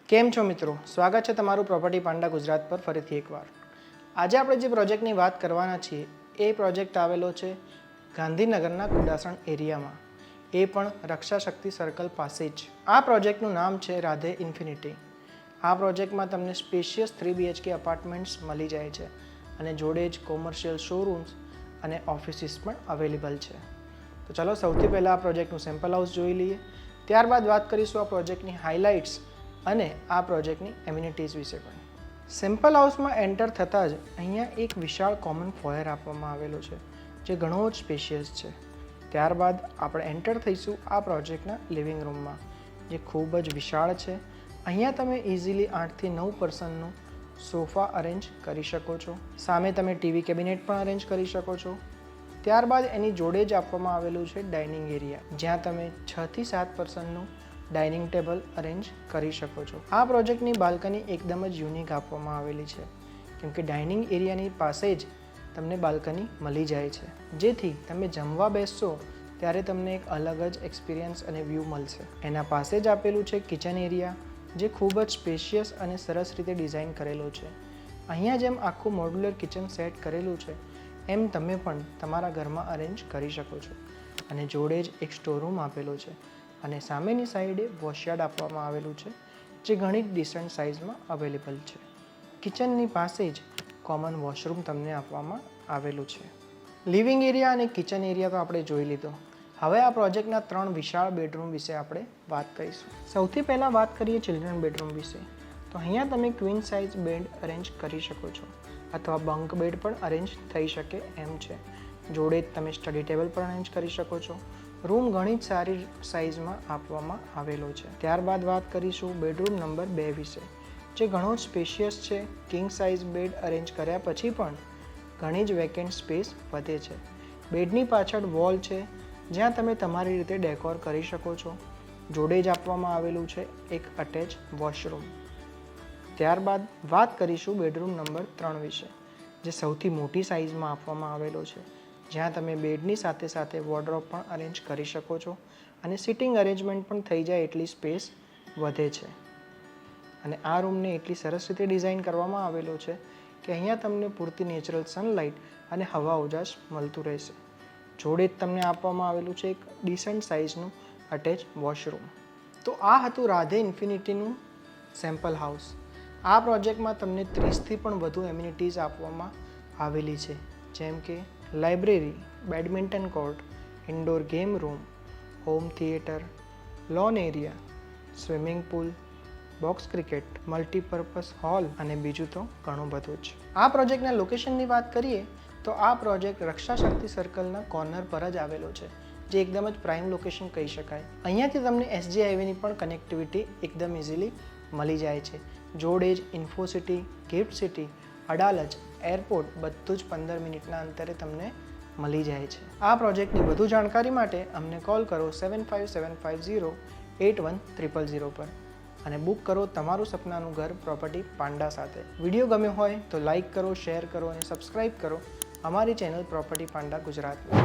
કેમ છો મિત્રો? સ્વાગત છે તમારું પ્રોપર્ટી પાંડા ગુજરાત પર ફરીથી એકવાર. આજે આપણે જે પ્રોજેક્ટની વાત કરવાના છીએ એ પ્રોજેક્ટ આવેલો છે ગાંધીનગરના કુડાસણ એરિયામાં, એ પણ રક્ષા શક્તિ સર્કલ પાસે જ. આ પ્રોજેક્ટનું નામ છે રાધે ઇન્ફિનિટી. આ પ્રોજેક્ટમાં તમને સ્પેશિયસ 3 BHK અપાર્ટમેન્ટ્સ મળી જાય છે અને જોડે જ કોમર્શિયલ શોરૂમ્સ અને ઓફિસીસ પણ અવેલેબલ છે. તો ચલો સૌથી પહેલાં આ પ્રોજેક્ટનું સેમ્પલ હાઉસ જોઈ લઈએ, ત્યારબાદ વાત કરીશું આ પ્રોજેક્ટની હાઇલાઇટ્સ અને આ પ્રોજેક્ટની એમ્યુનિટીઝ વિશે પણ. સેમ્પલ હાઉસમાં એન્ટર થતાં જ અહીંયા એક વિશાળ કોમન ફોયર આપવામાં આવેલો છે જે ઘણો જ સ્પેશિયસ છે. ત્યારબાદ આપણે એન્ટર થઈશું આ પ્રોજેક્ટના લિવિંગ રૂમમાં, જે ખૂબ જ વિશાળ છે. અહીંયા તમે ઇઝીલી 8થી 9 પર્સનનું સોફા અરેન્જ કરી શકો છો. સામે તમે ટીવી કેબિનેટ પણ અરેન્જ કરી શકો છો. ત્યારબાદ એની જોડે જ આપવામાં આવેલું છે ડાઇનિંગ એરિયા, જ્યાં તમે 6થી 7 પર્સનનું ડાઇનિંગ ટેબલ અરેન્જ કરી શકો છો. આ પ્રોજેક્ટની બાલ્કની એકદમ જ યુનિક આપવામાં આવેલી છે, કેમકે ડાઇનિંગ એરિયાની પાસે જ તમને બાલ્કની મળી જાય છે, જેથી તમે જમવા બેસશો ત્યારે તમને એક અલગ જ એક્સપિરિયન્સ અને વ્યૂ મળશે. એના પાસે જ આપેલું છે કિચન એરિયા, જે ખૂબ જ સ્પેશિયસ અને સરસ રીતે ડિઝાઇન કરેલો છે. અહીંયા જેમ આખું મોડ્યુલર કિચન સેટ કરેલું છે એમ તમે પણ તમારા ઘરમાં અરેન્જ કરી શકો છો. અને જોડે જ એક સ્ટોરરૂમ આપેલો છે અને સામેની સાઈડે વોશયાર્ડ આપવામાં આવેલું છે, જે ઘણી ડિસન્ટ સાઇઝમાં અવેલેબલ છે. કિચનની પાસે જ કોમન વોશરૂમ તમને આપવામાં આવેલું છે. લિવિંગ એરિયા અને કિચન એરિયા તો આપણે જોઈ લીધો. હવે આ પ્રોજેક્ટના 3 વિશાળ બેડરૂમ વિશે આપણે વાત કરીશું. સૌથી પહેલાં વાત કરીએ ચિલ્ડ્રન બેડરૂમ વિશે. તો અહીંયા તમે ક્વીન સાઇઝ બેડ અરેન્જ કરી શકો છો, અથવા બંક બેડ પણ અરેન્જ થઈ શકે એમ છે. જોડે જ તમે સ્ટડી ટેબલ પણ અરેન્જ કરી શકો છો. રૂમ ઘણી જ સારી સાઇઝમાં આપવામાં આવેલો છે. ત્યારબાદ વાત કરીશું બેડરૂમ નંબર 2 વિશે, જે ઘણો જ સ્પેશિયસ છે. કિંગ સાઇઝ બેડ અરેન્જ કર્યા પછી પણ ઘણી જ વેકેન્ટ સ્પેસ વધે છે. બેડની પાછળ વોલ છે, જ્યાં તમે તમારી રીતે ડેકોર કરી શકો છો. જોડે જ આપવામાં આવેલું છે એક અટેચ વોશરૂમ. ત્યારબાદ વાત કરીશું બેડરૂમ નંબર 3 વિશે, જે સૌથી મોટી સાઇઝમાં આપવામાં આવેલો છે, જ્યાં તમે બેડની સાથે સાથે વોર્ડરોબ પણ અરેન્જ કરી શકો છો અને સિટિંગ અરેન્જમેન્ટ પણ થઈ જાય એટલી સ્પેસ વધે છે. અને આ રૂમને એટલી સરસ રીતે ડિઝાઇન કરવામાં આવેલો છે કે અહીંયા તમને પૂરતી નેચરલ સનલાઇટ અને હવા ઉજાસ મળતું રહેશે. જોડે જ તમને આપવામાં આવેલું છે એક ડિસન્ટ સાઇઝનું અટેચ વોશરૂમ. તો આ હતું રાધે ઇન્ફિનિટીનું સેમ્પલ હાઉસ. આ પ્રોજેક્ટમાં તમને 30થી પણ વધુ એમ્યુનિટીઝ આપવામાં આવેલી છે, જેમ કે library, badminton court, indoor game room, home theatre, lawn area, swimming pool, box cricket, multipurpose hall અને બીજું તો ઘણું બધું જ. આ પ્રોજેક્ટના લોકેશનની વાત કરીએ તો આ પ્રોજેક્ટ રક્ષા શક્તિ સર્કલના કોર્નર પર જ આવેલો છે, જે એકદમ જ પ્રાઇમ લોકેશન કહી શકાય. અહીંયાથી તમને SG હાઈવેની પણ કનેક્ટિવિટી એકદમ ઇઝીલી મળી જાય છે. જોડે જ Infocity, gift city, Adalaj, airport બધું જ 15 મિનિટના અંતરે તમને મળી જાય છે. આ પ્રોજેક્ટની વધુ જાણકારી માટે અમને કોલ કરો 7575081000 પર અને બુક કરો તમારું સપનાનું ઘર પ્રોપર્ટી પાંડા સાથે. વિડીયો ગમ્યો હોય તો લાઇક કરો, શેર કરો અને સબસ્ક્રાઇબ કરો અમારી ચેનલ પ્રોપર્ટી પાંડા ગુજરાતમાં.